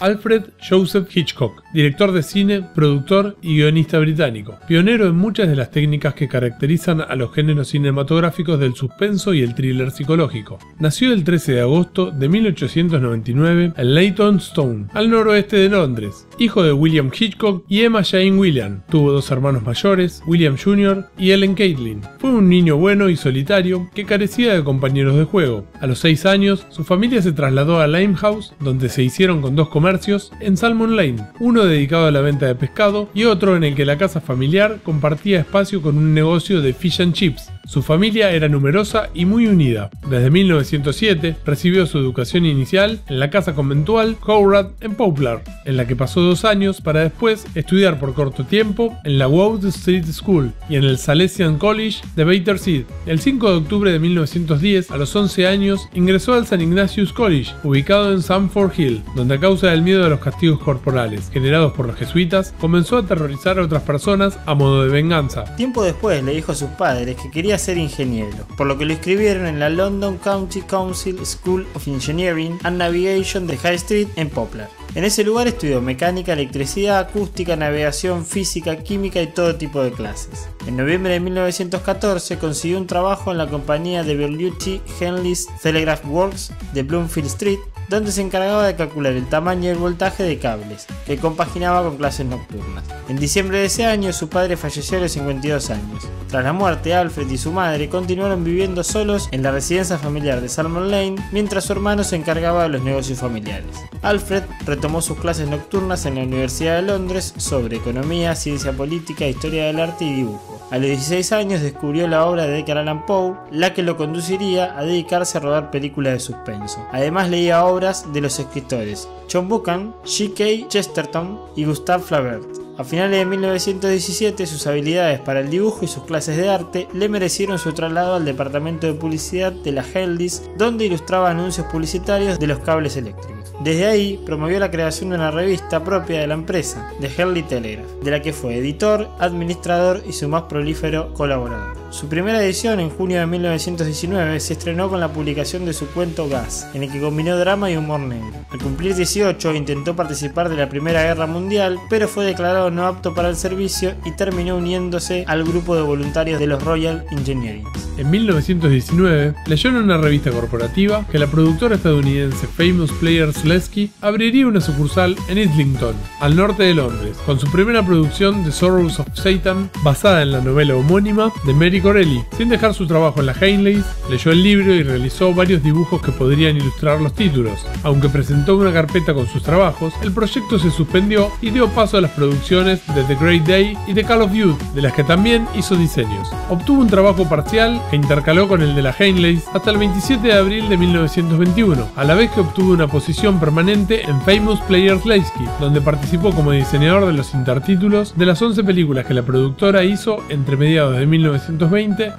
Alfred Joseph Hitchcock, director de cine, productor y guionista británico, pionero en muchas de las técnicas que caracterizan a los géneros cinematográficos del suspenso y el thriller psicológico. Nació el 13 de agosto de 1899 en Leytonstone, al noroeste de Londres, hijo de William Hitchcock y Emma Jane William. Tuvo dos hermanos mayores, William Jr. y Ellen Caitlin. Fue un niño bueno y solitario que carecía de compañeros de juego. A los 6 años, su familia se trasladó a Limehouse, donde se hicieron con dos comercios en Salmon Lane, uno dedicado a la venta de pescado y otro en el que la casa familiar compartía espacio con un negocio de fish and chips. Su familia era numerosa y muy unida. Desde 1907 recibió su educación inicial en la casa conventual Cowrad en Poplar, en la que pasó 2 años para después estudiar por corto tiempo en la Wood Street School y en el Salesian College de Battersea. El 5 de octubre de 1910, a los 11 años, ingresó al St. Ignatius College, ubicado en Stamford Hill, donde a causa del miedo a los castigos corporales generados por los jesuitas, comenzó a aterrorizar a otras personas a modo de venganza. Tiempo después le dijo a sus padres que quería ser ingeniero, por lo que lo inscribieron en la London County Council School of Engineering and Navigation de High Street en Poplar. En ese lugar estudió mecánica, electricidad, acústica, navegación, física, química y todo tipo de clases. En noviembre de 1914 consiguió un trabajo en la compañía de Berluti Henley's Telegraph Works de Bloomfield Street, donde se encargaba de calcular el tamaño y el voltaje de cables, que compaginaba con clases nocturnas. En diciembre de ese año su padre falleció a los 52 años. Tras la muerte, Alfred y su madre continuaron viviendo solos en la residencia familiar de Salmon Lane, mientras su hermano se encargaba de los negocios familiares. Alfred retomó sus clases nocturnas en la Universidad de Londres sobre economía, ciencia política, historia del arte y dibujo. A los 16 años descubrió la obra de Edgar Allan Poe, la que lo conduciría a dedicarse a rodar películas de suspenso. Además leía obras de los escritores John Buchan, G.K. Chesterton y Gustave Flaubert. A finales de 1917 sus habilidades para el dibujo y sus clases de arte le merecieron su traslado al departamento de publicidad de la Henleys, donde ilustraba anuncios publicitarios de los cables eléctricos. Desde ahí promovió la creación de una revista propia de la empresa, The Henley Telegraph, de la que fue editor, administrador y su más prolífero colaborador. Su primera edición, en junio de 1919, se estrenó con la publicación de su cuento Gas, en el que combinó drama y humor negro. Al cumplir 18 intentó participar de la Primera Guerra Mundial, pero fue declarado no apto para el servicio y terminó uniéndose al grupo de voluntarios de los Royal Engineering. En 1919 leyó en una revista corporativa que la productora estadounidense Famous Players Lasky abriría una sucursal en Islington, al norte de Londres, con su primera producción The Sorrows of Satan, basada en la novela homónima de Mary Corelli. Sin dejar su trabajo en la Henleys, leyó el libro y realizó varios dibujos que podrían ilustrar los títulos. Aunque presentó una carpeta con sus trabajos, el proyecto se suspendió y dio paso a las producciones de The Great Day y The Call of Duty, de las que también hizo diseños. Obtuvo un trabajo parcial que intercaló con el de la Henleys hasta el 27 de abril de 1921, a la vez que obtuvo una posición permanente en Famous Players Lasky, donde participó como diseñador de los intertítulos de las 11 películas que la productora hizo entre mediados de 1920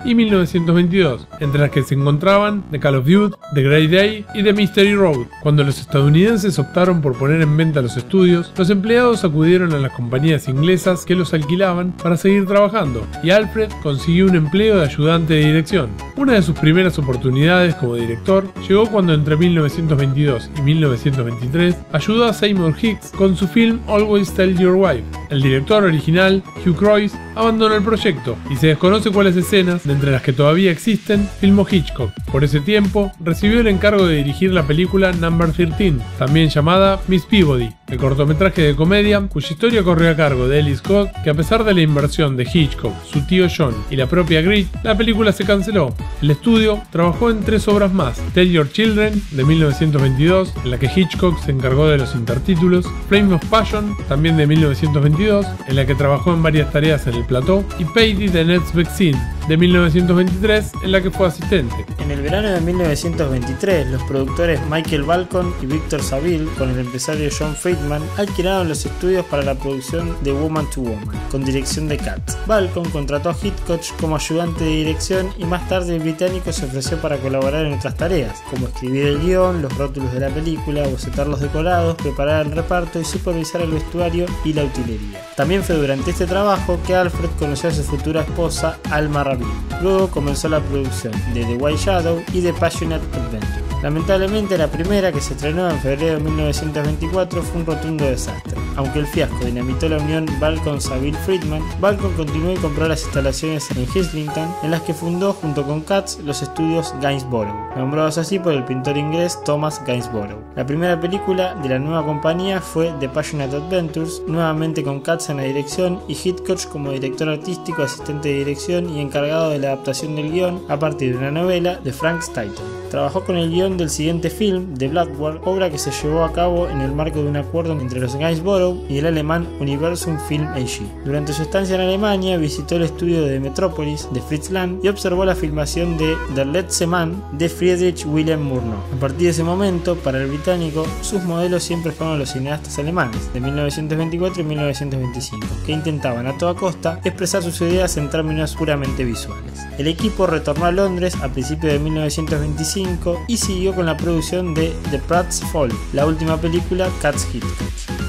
y 1922, entre las que se encontraban The Call of Duty, The Great Day y The Mystery Road. Cuando los estadounidenses optaron por poner en venta los estudios, los empleados acudieron a las compañías inglesas que los alquilaban para seguir trabajando, y Alfred consiguió un empleo de ayudante de dirección. Una de sus primeras oportunidades como director llegó cuando entre 1922 y 1923 ayudó a Seymour Hicks con su film Always Tell Your Wife. El director original, Hugh Croyes, abandonó el proyecto y se desconoce cuáles escenas, de entre las que todavía existen, filmó Hitchcock. Por ese tiempo, recibió el encargo de dirigir la película Number 13, también llamada Miss Peabody, el cortometraje de comedia cuya historia corrió a cargo de Ellie Scott, que a pesar de la inversión de Hitchcock, su tío John y la propia Grit, la película se canceló. El estudio trabajó en 3 obras más: Tell Your Children, de 1922, en la que Hitchcock se encargó de los intertítulos; Flame of Passion, también de 1922, en la que trabajó en varias tareas en el plató; y Peggy the Next Vaccine, de 1923, en la que fue asistente. En el verano de 1923, los productores Michael Balcon y Victor Saville, con el empresario John Friedman, alquilaron los estudios para la producción de Woman to Woman, con dirección de Katz. Balcon contrató a Hitchcock como ayudante de dirección y más tarde el británico se ofreció para colaborar en otras tareas, como escribir el guión, los rótulos de la película, bocetar los decorados, preparar el reparto y supervisar el vestuario y la utilería. También fue durante este trabajo que Alfred conoció a su futura esposa, Alma Rabin. Luego comenzó la producción de The White Shadow y The Passionate Adventure. Lamentablemente la primera, que se estrenó en febrero de 1924, fue un rotundo desastre. Aunque el fiasco dinamitó la unión Balcon-Saville Friedman, Balcon continuó y compró las instalaciones en Islington, en las que fundó junto con Katz los estudios Gainsborough, nombrados así por el pintor inglés Thomas Gainsborough. La primera película de la nueva compañía fue The Passionate Adventures, nuevamente con Katz en la dirección y Hitchcock como director artístico, asistente de dirección y encargado de la adaptación del guión a partir de una novela de Frank Stanton. Trabajó con el guión del siguiente film, The Blackboard, obra que se llevó a cabo en el marco de un acuerdo entre los Gainsborough y el alemán Universum Film AG. Durante su estancia en Alemania visitó el estudio de Metropolis de Fritz Lang y observó la filmación de Der letzte Mann de Friedrich Wilhelm Murnau. A partir de ese momento, para el británico, sus modelos siempre fueron los cineastas alemanes de 1924 y 1925, que intentaban a toda costa expresar sus ideas en términos puramente visuales. El equipo retornó a Londres a principios de 1925 y siguió con la producción de The Pratt's Fall, la última película Katz Hitchcock.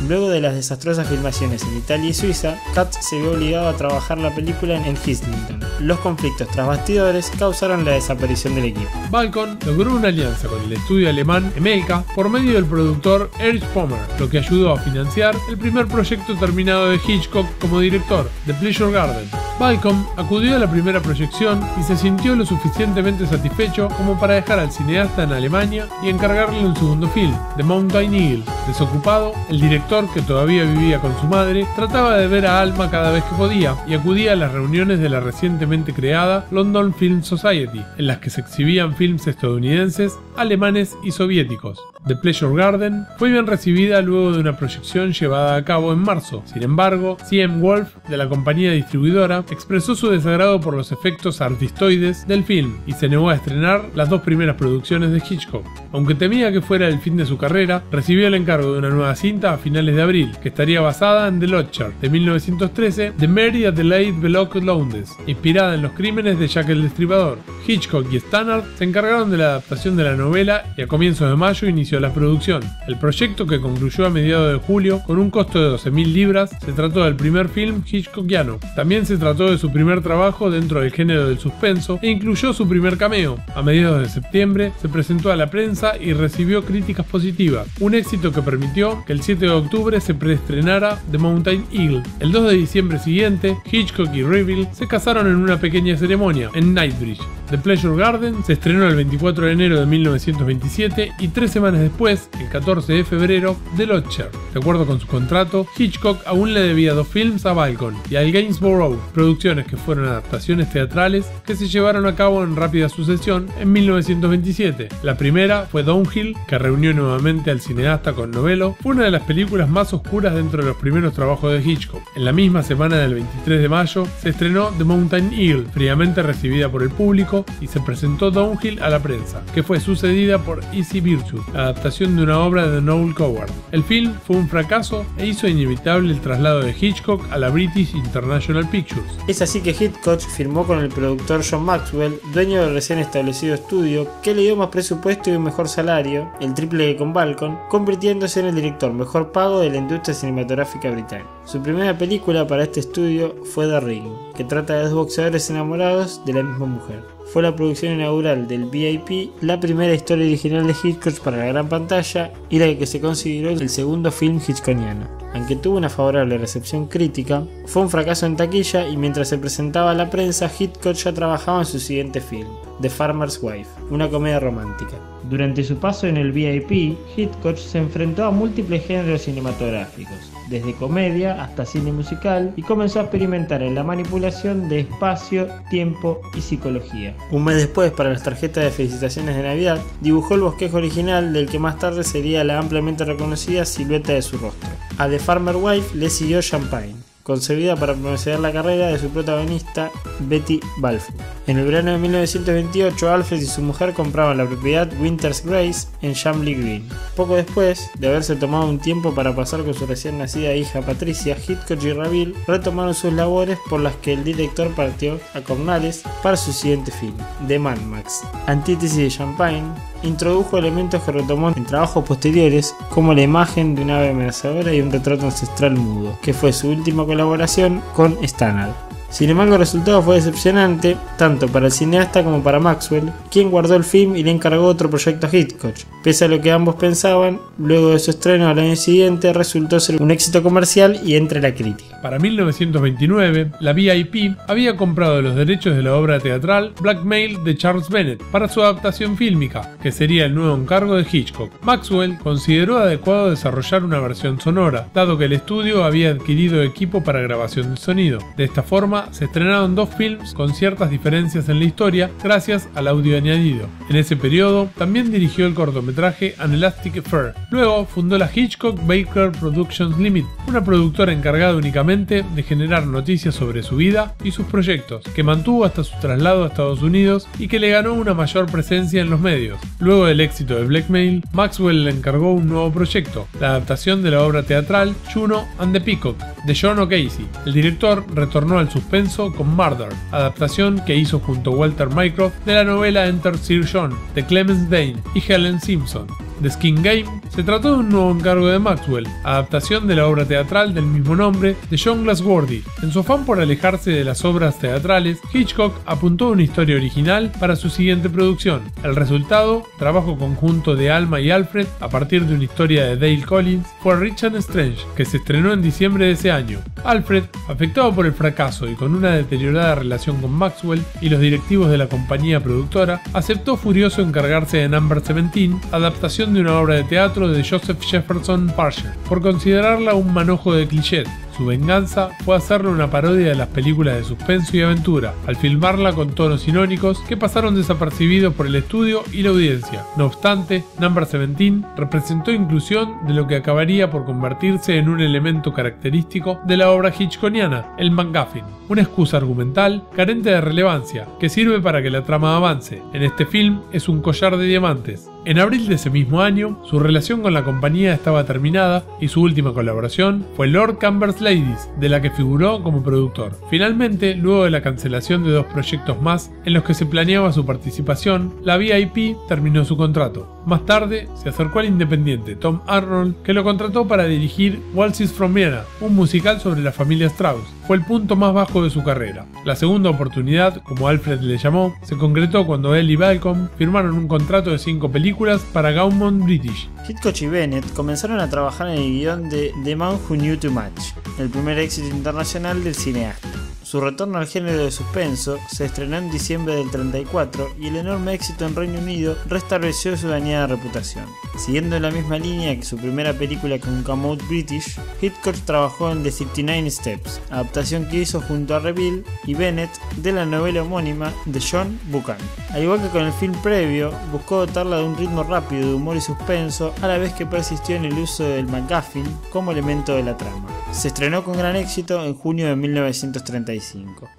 Luego de las desastrosas filmaciones en Italia y Suiza, Katz se vio obligado a trabajar la película en Islington. Los conflictos tras bastidores causaron la desaparición del equipo. Balcon logró una alianza con el estudio alemán Emelka por medio del productor Erich Pommer, lo que ayudó a financiar el primer proyecto terminado de Hitchcock como director, The Pleasure Garden. Balcon acudió a la primera proyección y se sintió lo suficientemente satisfecho como para dejar al cineasta en Alemania y encargarle un segundo film, The Mountain Eagle. Desocupado, el director, que todavía vivía con su madre, trataba de ver a Alma cada vez que podía y acudía a las reuniones de la recientemente creada London Film Society, en las que se exhibían films estadounidenses, alemanes y soviéticos. The Pleasure Garden fue bien recibida luego de una proyección llevada a cabo en marzo. Sin embargo, C.M. Wolf, de la compañía distribuidora, expresó su desagrado por los efectos artistoides del film y se negó a estrenar las dos primeras producciones de Hitchcock. Aunque temía que fuera el fin de su carrera, recibió el encargo de una nueva cinta a finales de abril, que estaría basada en The Lodger, de 1913, de Mary Adelaide Belloc Lowndes, inspirada en los crímenes de Jack el Destripador. Hitchcock y Stannard se encargaron de la adaptación de la novela y a comienzos de mayo inició la producción. El proyecto, que concluyó a mediados de julio con un costo de 12.000 libras, se trató del primer film hitchcockiano. También se trató de su primer trabajo dentro del género del suspenso e incluyó su primer cameo. A mediados de septiembre se presentó a la prensa y recibió críticas positivas, un éxito que permitió que el 7 de octubre se preestrenara The Mountain Eagle. El 2 de diciembre siguiente, Hitchcock y Reeville se casaron en una pequeña ceremonia en Knightsbridge. The Pleasure Garden se estrenó el 24 de enero de 1927 y 3 semanas después, el 14 de febrero, The Lodger. De acuerdo con su contrato, Hitchcock aún le debía 2 films a Balcon y al Gainsborough, producciones que fueron adaptaciones teatrales que se llevaron a cabo en rápida sucesión en 1927. La primera fue Downhill, que reunió nuevamente al cineasta con Novello. Fue una de las películas más oscuras dentro de los primeros trabajos de Hitchcock. En la misma semana del 23 de mayo se estrenó The Mountain Eagle, fríamente recibida por el público, y se presentó Downhill a la prensa, que fue sucedida por Easy Virtue, la adaptación de una obra de Noel Coward. El film fue un fracaso e hizo inevitable el traslado de Hitchcock a la British International Pictures. Es así que Hitchcock firmó con el productor John Maxwell, dueño del recién establecido estudio, que le dio más presupuesto y un mejor salario, el triple que con Balcon, convirtiéndose en el director mejor pago de la industria cinematográfica británica. Su primera película para este estudio fue The Ring, que trata de 2 boxeadores enamorados de la misma mujer. Fue la producción inaugural del VIP, la primera historia original de Hitchcock para la gran pantalla y la que se consideró el segundo film hitchcockiano. Aunque tuvo una favorable recepción crítica, fue un fracaso en taquilla y mientras se presentaba a la prensa, Hitchcock ya trabajaba en su siguiente film, The Farmer's Wife, una comedia romántica. Durante su paso en el VIP, Hitchcock se enfrentó a múltiples géneros cinematográficos, desde comedia hasta cine musical, y comenzó a experimentar en la manipulación de espacio, tiempo y psicología. Un mes después, para las tarjetas de felicitaciones de Navidad, dibujó el bosquejo original del que más tarde sería la ampliamente reconocida silueta de su rostro. A The Farmer's Wife le siguió Champagne, concebida para promocionar la carrera de su protagonista, Betty Balfour. En el verano de 1928, Alfred y su mujer compraban la propiedad Winter's Grace en Shamley Green. Poco después de haberse tomado un tiempo para pasar con su recién nacida hija Patricia, Hitchcock y Reeville retomaron sus labores, por las que el director partió a Cornwallis para su siguiente film, The Mad Max. Antítesis de Champagne, introdujo elementos que retomó en trabajos posteriores, como la imagen de una ave amenazadora y un retrato ancestral mudo, que fue su última colaboración con Stannard. Sin embargo, el resultado fue decepcionante tanto para el cineasta como para Maxwell, quien guardó el film y le encargó otro proyecto a Hitchcock. Pese a lo que ambos pensaban, luego de su estreno al año siguiente resultó ser un éxito comercial y entre la crítica. Para 1929, la VIP había comprado los derechos de la obra teatral Blackmail de Charles Bennett para su adaptación fílmica, que sería el nuevo encargo de Hitchcock. Maxwell consideró adecuado desarrollar una versión sonora, dado que el estudio había adquirido equipo para grabación de sonido. De esta forma, se estrenaron dos films con ciertas diferencias en la historia gracias al audio añadido. En ese periodo, también dirigió el cortometraje An Elastic Affair. Luego fundó la Hitchcock Baker Productions Limited, una productora encargada únicamente de generar noticias sobre su vida y sus proyectos, que mantuvo hasta su traslado a Estados Unidos y que le ganó una mayor presencia en los medios. Luego del éxito de Blackmail, Maxwell le encargó un nuevo proyecto, la adaptación de la obra teatral Juno and the Peacock, de John O'Casey. El director retornó al suspenso con Murder, adaptación que hizo junto a Walter Mycroft de la novela Enter Sir John, de Clemence Dane y Helen Simpson. The Skin Game se trató de un nuevo encargo de Maxwell, adaptación de la obra teatral del mismo nombre de John Glassworthy. En su afán por alejarse de las obras teatrales, Hitchcock apuntó a una historia original para su siguiente producción. El resultado, trabajo conjunto de Alma y Alfred a partir de una historia de Dale Collins, fue Rich and Strange, que se estrenó en diciembre de ese año. Alfred, afectado por el fracaso y con una deteriorada relación con Maxwell y los directivos de la compañía productora, aceptó furioso encargarse de Number 17, adaptación de una obra de teatro de Joseph Jefferson Parcher, por considerarla un manojo de clichés. Su venganza fue hacerle una parodia de las películas de suspenso y aventura, al filmarla con tonos irónicos que pasaron desapercibidos por el estudio y la audiencia. No obstante, Number 17 representó inclusión de lo que acabaría por convertirse en un elemento característico de la obra hitchcockiana, el MacGuffin, una excusa argumental carente de relevancia que sirve para que la trama avance. En este film es un collar de diamantes. En abril de ese mismo año, su relación con la compañía estaba terminada y su última colaboración fue Lord Camber's Ladies, de la que figuró como productor. Finalmente, luego de la cancelación de dos proyectos más en los que se planeaba su participación, la VIP terminó su contrato. Más tarde, se acercó al independiente Tom Arnold, que lo contrató para dirigir Waltzes from Vienna, un musical sobre la familia Strauss. Fue el punto más bajo de su carrera. La segunda oportunidad, como Alfred le llamó, se concretó cuando él y Balcom firmaron un contrato de 5 películas para Gaumont British. Hitchcock y Bennett comenzaron a trabajar en el guión de The Man Who Knew Too Much, el primer éxito internacional del cineasta. Su retorno al género de suspenso se estrenó en diciembre del 34 y el enorme éxito en Reino Unido restableció su dañada reputación. Siguiendo la misma línea que su primera película con Gaumont British, Hitchcock trabajó en The 59 Steps, adaptación que hizo junto a Reville y Bennett de la novela homónima de John Buchan. Al igual que con el film previo, buscó dotarla de un ritmo rápido de humor y suspenso, a la vez que persistió en el uso del MacGuffin como elemento de la trama. Se estrenó con gran éxito en junio de 1935.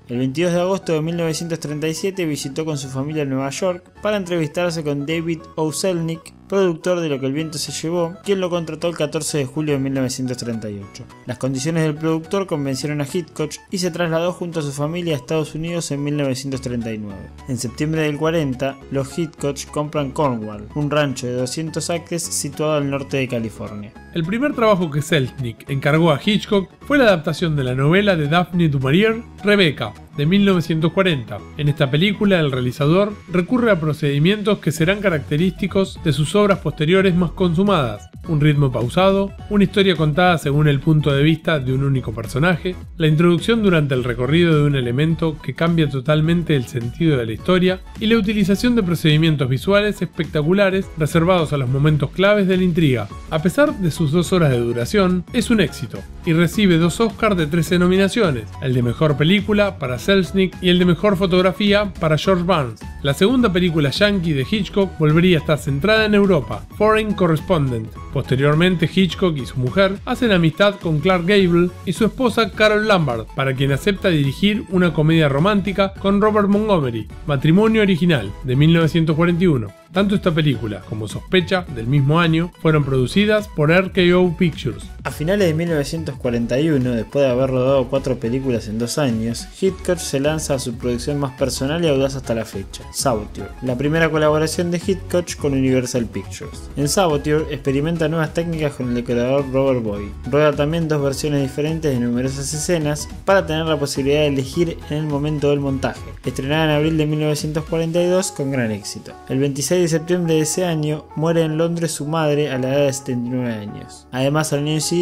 El 22 de agosto de 1937 visitó con su familia Nueva York para entrevistarse con David O. Selznick, productor de Lo que el viento se llevó, quien lo contrató el 14 de julio de 1938. Las condiciones del productor convencieron a Hitchcock y se trasladó junto a su familia a Estados Unidos en 1939. En septiembre del 40, los Hitchcock compran Cornwall, un rancho de 200 acres situado al norte de California. El primer trabajo que Selznick encargó a Hitchcock fue la adaptación de la novela de Daphne du Maurier, Rebecca, de 1940. En esta película, el realizador recurre a procedimientos que serán característicos de sus obras posteriores más consumadas: un ritmo pausado, una historia contada según el punto de vista de un único personaje, la introducción durante el recorrido de un elemento que cambia totalmente el sentido de la historia y la utilización de procedimientos visuales espectaculares reservados a los momentos claves de la intriga. A pesar de sus 2 horas de duración, es un éxito y recibe 2 Oscars de 13 nominaciones, el de Mejor Película para Selznick y el de Mejor Fotografía para George Barnes. La segunda película yankee de Hitchcock volvería a estar centrada en Europa, Foreign Correspondent. Posteriormente, Hitchcock y su mujer hacen amistad con Clark Gable y su esposa Carol Lombard, para quien acepta dirigir una comedia romántica con Robert Montgomery, Matrimonio Original, de 1941. Tanto esta película como Sospecha, del mismo año, fueron producidas por RKO Pictures. A finales de 1941, después de haber rodado 4 películas en 2 años, Hitchcock se lanza a su producción más personal y audaz hasta la fecha, Saboteur, la primera colaboración de Hitchcock con Universal Pictures. En Saboteur experimenta nuevas técnicas con el decorador Robert Boyd. Rueda también 2 versiones diferentes de numerosas escenas para tener la posibilidad de elegir en el momento del montaje. Estrenada en abril de 1942 con gran éxito. El 26 de septiembre de ese año muere en Londres su madre a la edad de 79 años. Además, al año siguiente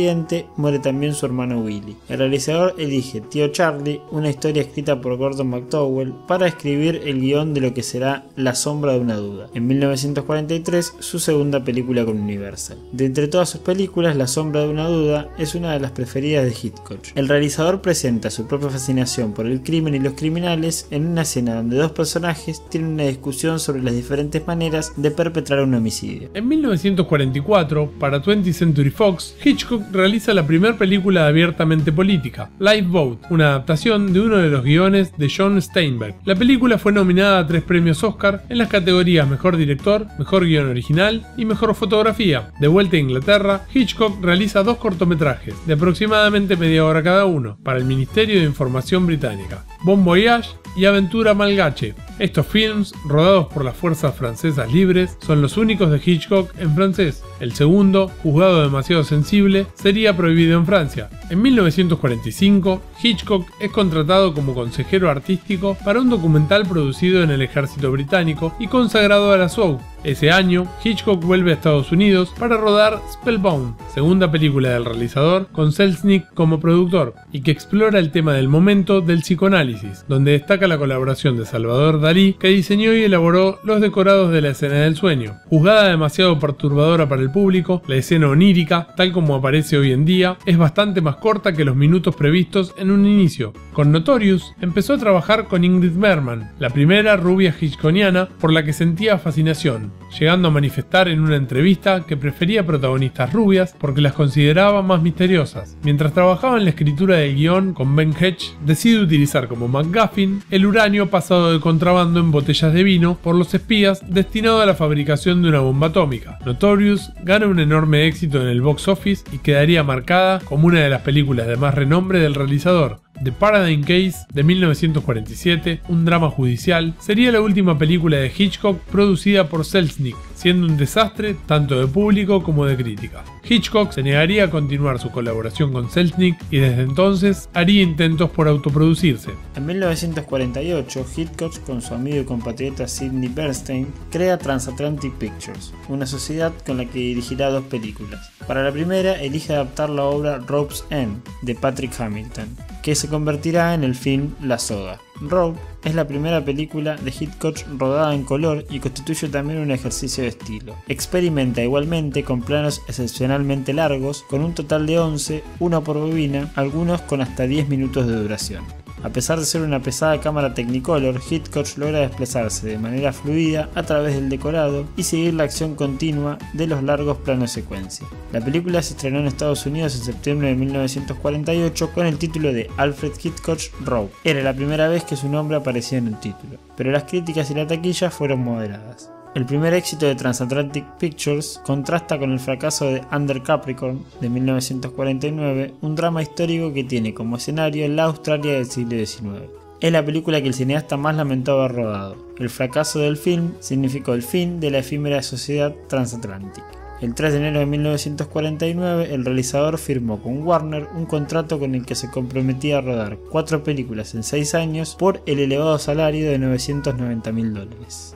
muere también su hermano Willie. El realizador elige Tío Charlie, una historia escrita por Gordon McDowell, para escribir el guión de lo que será La sombra de una duda. En 1943, su segunda película con Universal. De entre todas sus películas, La sombra de una duda es una de las preferidas de Hitchcock. El realizador presenta su propia fascinación por el crimen y los criminales en una escena donde 2 personajes tienen una discusión sobre las diferentes maneras de perpetrar un homicidio. En 1944, para 20th Century Fox, Hitchcock realiza la primera película abiertamente política, Lifeboat, una adaptación de uno de los guiones de John Steinbeck. La película fue nominada a 3 premios Oscar en las categorías Mejor Director, Mejor Guión Original y Mejor Fotografía. De vuelta a Inglaterra, Hitchcock realiza 2 cortometrajes, de aproximadamente media hora cada uno, para el Ministerio de Información británica, Bon Voyage y Aventura Malgache. Estos films, rodados por las fuerzas francesas libres, son los únicos de Hitchcock en francés. El segundo, juzgado demasiado sensible, sería prohibido en Francia. En 1945, Hitchcock es contratado como consejero artístico para un documental producido en el ejército británico y consagrado a la soap. Ese año, Hitchcock vuelve a Estados Unidos para rodar Spellbound, segunda película del realizador, con Selznick como productor, y que explora el tema del momento del psicoanálisis, donde destaca la colaboración de Salvador Dalí, que diseñó y elaboró los decorados de la escena del sueño. Juzgada demasiado perturbadora para el público, la escena onírica, tal como aparece hoy en día, es bastante más corta que los minutos previstos en un inicio. Con Notorious, empezó a trabajar con Ingrid Bergman, la primera rubia hitchcockiana por la que sentía fascinación, llegando a manifestar en una entrevista que prefería protagonistas rubias porque las consideraba más misteriosas. Mientras trabajaba en la escritura del guión con Ben Hedge, decide utilizar como MacGuffin el uranio pasado de contrabando en botellas de vino por los espías destinado a la fabricación de una bomba atómica. Notorious gana un enorme éxito en el box office y quedaría marcada como una de las películas de más renombre del realizador. The Paradigm Case, de 1947, un drama judicial, sería la última película de Hitchcock producida por Selznick, siendo un desastre tanto de público como de crítica. Hitchcock se negaría a continuar su colaboración con Selznick y desde entonces haría intentos por autoproducirse. En 1948, Hitchcock, con su amigo y compatriota Sidney Bernstein, crea Transatlantic Pictures, una sociedad con la que dirigirá 2 películas. Para la primera, elige adaptar la obra Rope's End, de Patrick Hamilton, que se convertirá en el film La Soga. Rope es la primera película de Hitchcock rodada en color y constituye también un ejercicio de estilo. Experimenta igualmente con planos excepcionalmente largos, con un total de 11, uno por bobina, algunos con hasta 10 minutos de duración. A pesar de ser una pesada cámara Technicolor, Hitchcock logra desplazarse de manera fluida a través del decorado y seguir la acción continua de los largos planos secuencia. La película se estrenó en Estados Unidos en septiembre de 1948 con el título de Alfred Hitchcock Rope. Era la primera vez que su nombre aparecía en el título, pero las críticas y la taquilla fueron moderadas. El primer éxito de Transatlantic Pictures contrasta con el fracaso de Under Capricorn de 1949, un drama histórico que tiene como escenario la Australia del siglo XIX. Es la película que el cineasta más lamentó haber rodado. El fracaso del film significó el fin de la efímera sociedad Transatlantic. El 3 de enero de 1949, el realizador firmó con Warner un contrato con el que se comprometía a rodar 4 películas en 6 años por el elevado salario de $990.000.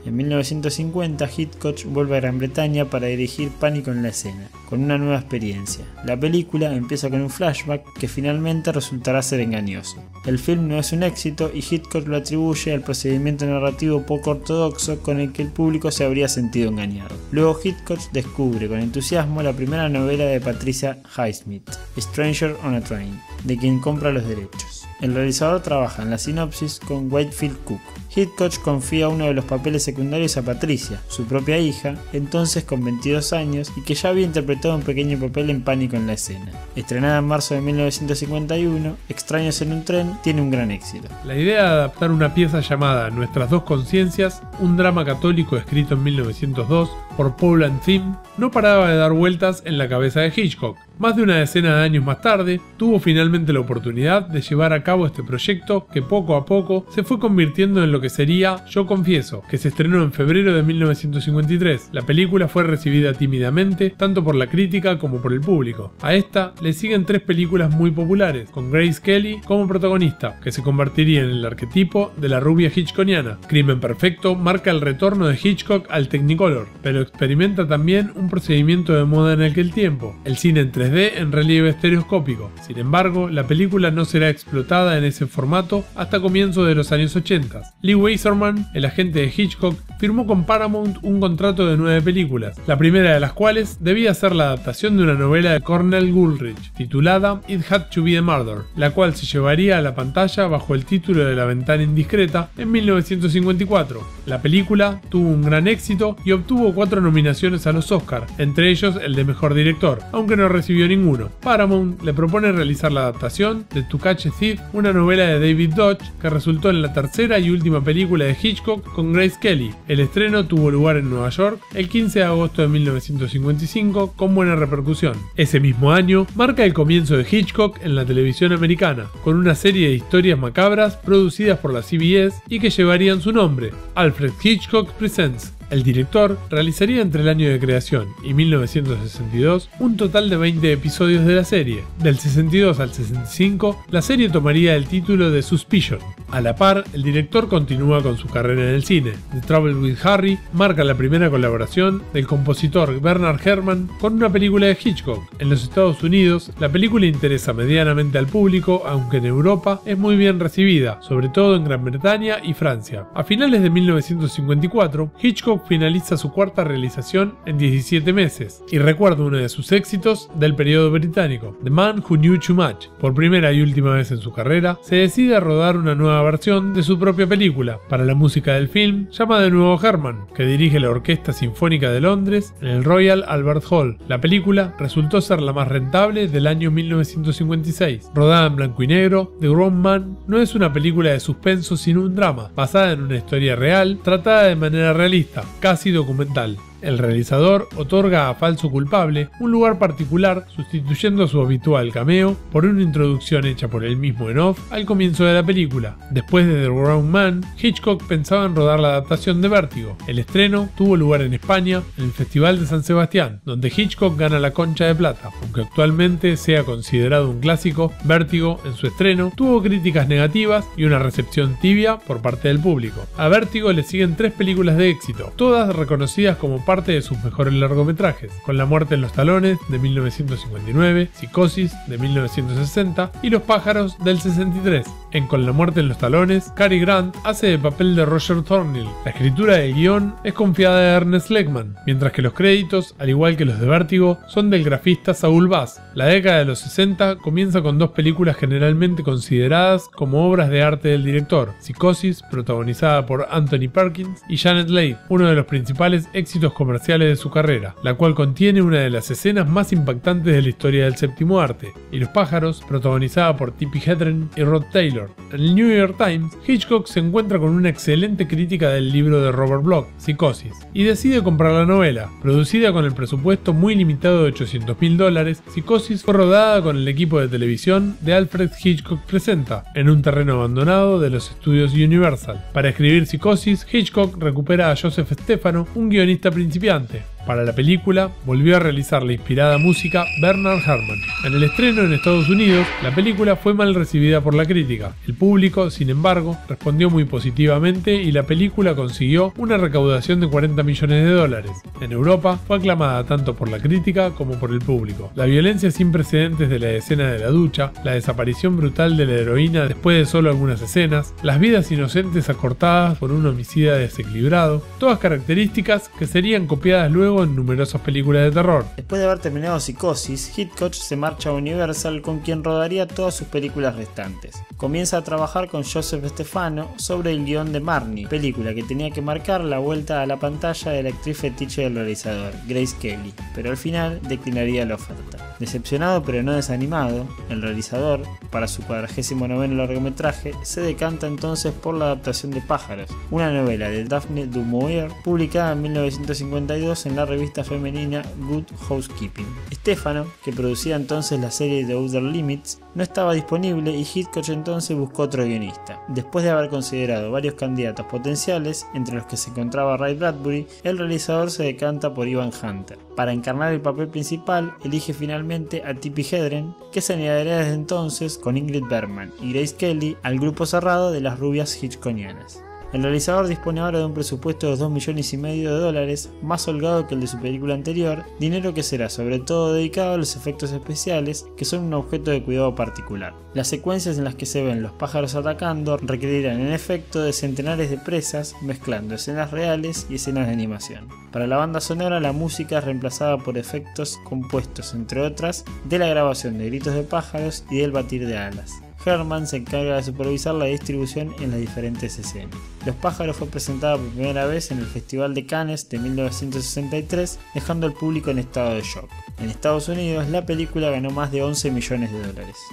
En 1950, Hitchcock vuelve a Gran Bretaña para dirigir Pánico en la escena, con una nueva experiencia. La película empieza con un flashback que finalmente resultará ser engañoso. El film no es un éxito y Hitchcock lo atribuye al procedimiento narrativo poco ortodoxo con el que el público se habría sentido engañado. Luego Hitchcock descubre con entusiasmo la primera novela de Patricia Highsmith, Stranger on a Train, de quien compra los derechos. El realizador trabaja en la sinopsis con Whitefield Cook. Hitchcock confía uno de los papeles secundarios a Patricia, su propia hija, entonces con 22 años y que ya había interpretado un pequeño papel en Pánico en la escena. Estrenada en marzo de 1951, Extraños en un tren tiene un gran éxito. La idea de adaptar una pieza llamada Nuestras dos conciencias, un drama católico escrito en 1902 por Paul and Tim, no paraba de dar vueltas en la cabeza de Hitchcock. Más de una decena de años más tarde, tuvo finalmente la oportunidad de llevar a cabo este proyecto que poco a poco se fue convirtiendo en lo que sería Yo Confieso, que se estrenó en febrero de 1953. La película fue recibida tímidamente, tanto por la crítica como por el público. A esta le siguen 3 películas muy populares, con Grace Kelly como protagonista, que se convertiría en el arquetipo de la rubia hitchcockiana. Crimen Perfecto marca el retorno de Hitchcock al Technicolor, pero experimenta también un procedimiento de moda en aquel tiempo, el cine en 3D en relieve estereoscópico. Sin embargo, la película no será explotada en ese formato hasta comienzos de los años 80. Lee Wasserman, el agente de Hitchcock, firmó con Paramount un contrato de 9 películas, la primera de las cuales debía ser la adaptación de una novela de Cornell Goodrich, titulada It Had to Be a Murder, la cual se llevaría a la pantalla bajo el título de La Ventana Indiscreta en 1954. La película tuvo un gran éxito y obtuvo 4 nominaciones a los Oscar, entre ellos el de Mejor Director, aunque no recibió ninguno. Paramount le propone realizar la adaptación de To Catch a Thief, una novela de David Dodge que resultó en la tercera y última película de Hitchcock con Grace Kelly. El estreno tuvo lugar en Nueva York el 15 de agosto de 1955 con buena repercusión. Ese mismo año marca el comienzo de Hitchcock en la televisión americana, con una serie de historias macabras producidas por la CBS y que llevarían su nombre, Alfred Hitchcock Presents. El director realizaría entre el año de creación y 1962 un total de 20 episodios de la serie. Del 62 al 65, la serie tomaría el título de Suspicion. A la par, el director continúa con su carrera en el cine. The Trouble with Harry marca la primera colaboración del compositor Bernard Herrmann con una película de Hitchcock. En los Estados Unidos, la película interesa medianamente al público, aunque en Europa es muy bien recibida, sobre todo en Gran Bretaña y Francia. A finales de 1954, Hitchcock finaliza su cuarta realización en 17 meses y recuerda uno de sus éxitos del periodo británico, The Man Who Knew Too Much. Por primera y última vez en su carrera, se decide a rodar una nueva versión de su propia película. Para la música del film, llama de nuevo Herrmann, que dirige la Orquesta Sinfónica de Londres en el Royal Albert Hall. La película resultó ser la más rentable del año 1956. Rodada en blanco y negro, The Grown Man no es una película de suspenso sino un drama, basada en una historia real, tratada de manera realista, casi documental. El realizador otorga a Falso Culpable un lugar particular, sustituyendo a su habitual cameo por una introducción hecha por él mismo en off al comienzo de la película. Después de The Grown Man, Hitchcock pensaba en rodar la adaptación de Vértigo. El estreno tuvo lugar en España, en el Festival de San Sebastián, donde Hitchcock gana la Concha de Plata. Aunque actualmente sea considerado un clásico, Vértigo, en su estreno, tuvo críticas negativas y una recepción tibia por parte del público. A Vértigo le siguen 3 películas de éxito, todas reconocidas como parte de sus mejores largometrajes, Con la muerte en los talones de 1959, Psicosis de 1960 y Los pájaros del 63. En Con la muerte en los talones, Cary Grant hace de papel de Roger Thornhill. La escritura del guión es confiada a Ernest Lehman, mientras que los créditos, al igual que los de Vértigo, son del grafista Saul Bass. La década de los 60 comienza con 2 películas generalmente consideradas como obras de arte del director: Psicosis, protagonizada por Anthony Perkins, y Janet Leigh, uno de los principales éxitos comerciales de su carrera, la cual contiene una de las escenas más impactantes de la historia del séptimo arte, y Los pájaros, protagonizada por Tippi Hedren y Rod Taylor. En el New York Times, Hitchcock se encuentra con una excelente crítica del libro de Robert Bloch, Psicosis, y decide comprar la novela. Producida con el presupuesto muy limitado de $800,000, Psicosis fue rodada con el equipo de televisión de Alfred Hitchcock Presenta, en un terreno abandonado de los estudios Universal. Para escribir Psicosis, Hitchcock recupera a Joseph Stefano, un guionista principiante. Para la película, volvió a realizar la inspirada música Bernard Herrmann. En el estreno en Estados Unidos, la película fue mal recibida por la crítica. El público, sin embargo, respondió muy positivamente y la película consiguió una recaudación de $40 millones. En Europa, fue aclamada tanto por la crítica como por el público. La violencia sin precedentes de la escena de la ducha, la desaparición brutal de la heroína después de solo algunas escenas, las vidas inocentes acortadas por un homicida desequilibrado, todas características que serían copiadas luego en numerosas películas de terror. Después de haber terminado Psicosis, Hitchcock se marcha a Universal, con quien rodaría todas sus películas restantes. Comienza a trabajar con Joseph Stefano sobre el guión de Marnie, película que tenía que marcar la vuelta a la pantalla de la actriz fetiche del realizador, Grace Kelly, pero al final declinaría la oferta. Decepcionado pero no desanimado, el realizador, para su 49º largometraje, se decanta entonces por la adaptación de Pájaros, una novela de Daphne du Maurier, publicada en 1952 en la revista femenina Good Housekeeping. Stefano, que producía entonces la serie The Outer Limits, no estaba disponible y Hitchcock entonces buscó otro guionista. Después de haber considerado varios candidatos potenciales, entre los que se encontraba Ray Bradbury, el realizador se decanta por Ivan Hunter. Para encarnar el papel principal, elige finalmente a Tippi Hedren, que se añadiría desde entonces con Ingrid Bergman y Grace Kelly al grupo cerrado de las rubias hitchcockianas. El realizador dispone ahora de un presupuesto de $2,5 millones, más holgado que el de su película anterior, dinero que será sobre todo dedicado a los efectos especiales, que son un objeto de cuidado particular. Las secuencias en las que se ven los pájaros atacando requerirán en efecto de centenares de presas, mezclando escenas reales y escenas de animación. Para la banda sonora, la música es reemplazada por efectos compuestos, entre otras, de la grabación de gritos de pájaros y del batir de alas. Herman se encarga de supervisar la distribución en las diferentes escenas. Los pájaros fue presentada por primera vez en el Festival de Cannes de 1963, dejando al público en estado de shock. En Estados Unidos, la película ganó más de $11 millones.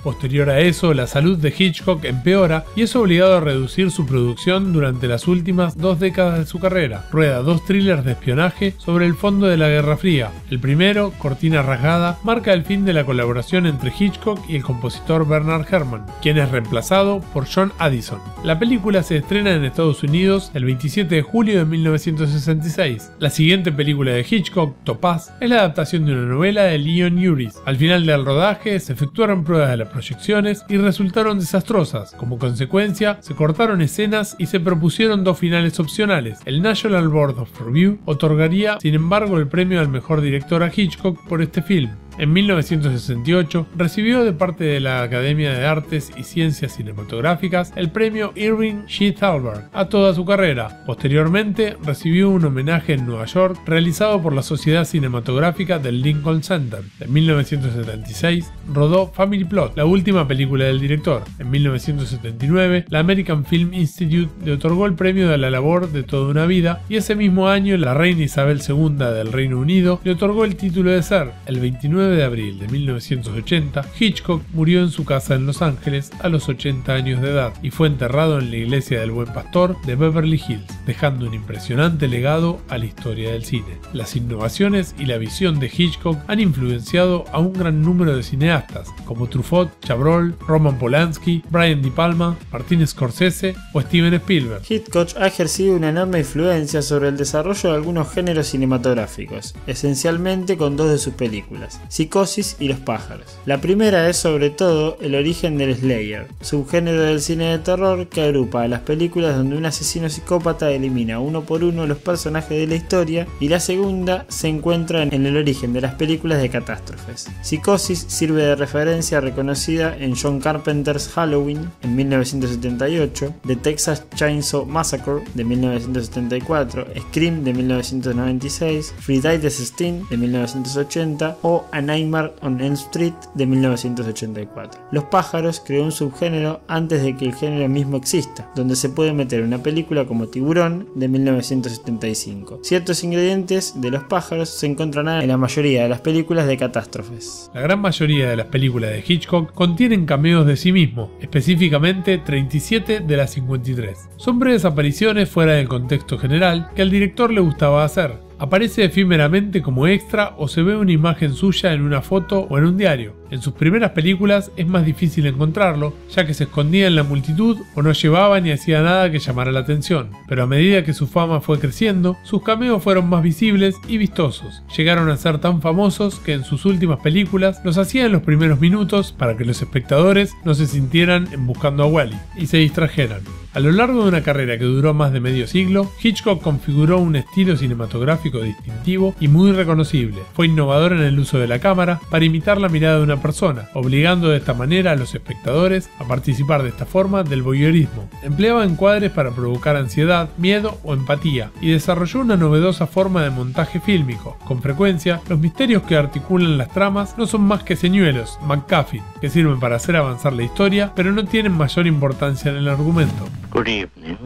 Posterior a eso, la salud de Hitchcock empeora y es obligado a reducir su producción durante las últimas 2 décadas de su carrera. Rueda 2 thrillers de espionaje sobre el fondo de la Guerra Fría. El primero, Cortina Rasgada, marca el fin de la colaboración entre Hitchcock y el compositor Bernard Herrmann, quien es reemplazado por John Addison. La película se estrena en Estados Unidos el 27 de julio de 1966. La siguiente película de Hitchcock, Topaz, es la adaptación de una novela de Leon Uris. Al final del rodaje se efectuaron pruebas de las proyecciones y resultaron desastrosas. Como consecuencia, se cortaron escenas y se propusieron 2 finales opcionales. El National Board of Review otorgaría, sin embargo, el premio al mejor director a Hitchcock por este film. En 1968 recibió de parte de la Academia de Artes y Ciencias Cinematográficas el premio Irving G. Thalberg a toda su carrera. Posteriormente recibió un homenaje en Nueva York realizado por la Sociedad Cinematográfica del Lincoln Center. En 1976 rodó Family Plot, la última película del director. En 1979 la American Film Institute le otorgó el premio de la labor de toda una vida y ese mismo año la reina Isabel II del Reino Unido le otorgó el título de ser. El 29 de abril de 1980, Hitchcock murió en su casa en Los Ángeles a los 80 años de edad y fue enterrado en la iglesia del Buen Pastor de Beverly Hills, dejando un impresionante legado a la historia del cine. Las innovaciones y la visión de Hitchcock han influenciado a un gran número de cineastas, como Truffaut, Chabrol, Roman Polanski, Brian De Palma, Martin Scorsese o Steven Spielberg. Hitchcock ha ejercido una enorme influencia sobre el desarrollo de algunos géneros cinematográficos, esencialmente con 2 de sus películas, Psicosis y Los pájaros. La primera es sobre todo el origen del Slayer, subgénero del cine de terror que agrupa a las películas donde un asesino psicópata elimina uno por uno los personajes de la historia, y la segunda se encuentra en el origen de las películas de catástrofes. Psicosis sirve de referencia reconocida en John Carpenter's Halloween en 1978, The Texas Chainsaw Massacre de 1974, Scream de 1996, Friday the 16th de 1980 o A Nightmare on Elm Street de 1984. Los pájaros creó un subgénero antes de que el género mismo exista, donde se puede meter una película como Tiburón de 1975. Ciertos ingredientes de Los pájaros se encontrarán en la mayoría de las películas de catástrofes. La gran mayoría de las películas de Hitchcock contienen cameos de sí mismo, específicamente 37 de las 53. Son breves apariciones fuera del contexto general que al director le gustaba hacer. Aparece efímeramente como extra o se ve una imagen suya en una foto o en un diario. En sus primeras películas es más difícil encontrarlo, ya que se escondía en la multitud o no llevaba ni hacía nada que llamara la atención. Pero a medida que su fama fue creciendo, sus cameos fueron más visibles y vistosos. Llegaron a ser tan famosos que en sus últimas películas los hacía en los primeros minutos para que los espectadores no se sintieran en Buscando a Wally y se distrajeran. A lo largo de una carrera que duró más de medio siglo, Hitchcock configuró un estilo cinematográfico distintivo y muy reconocible. Fue innovador en el uso de la cámara para imitar la mirada de una persona, obligando de esta manera a los espectadores a participar de esta forma del voyeurismo. Empleaba encuadres para provocar ansiedad, miedo o empatía, y desarrolló una novedosa forma de montaje fílmico. Con frecuencia, los misterios que articulan las tramas no son más que señuelos, MacGuffin, que sirven para hacer avanzar la historia, pero no tienen mayor importancia en el argumento. Good evening,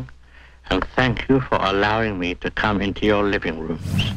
and thank you for allowing me to come into your living rooms.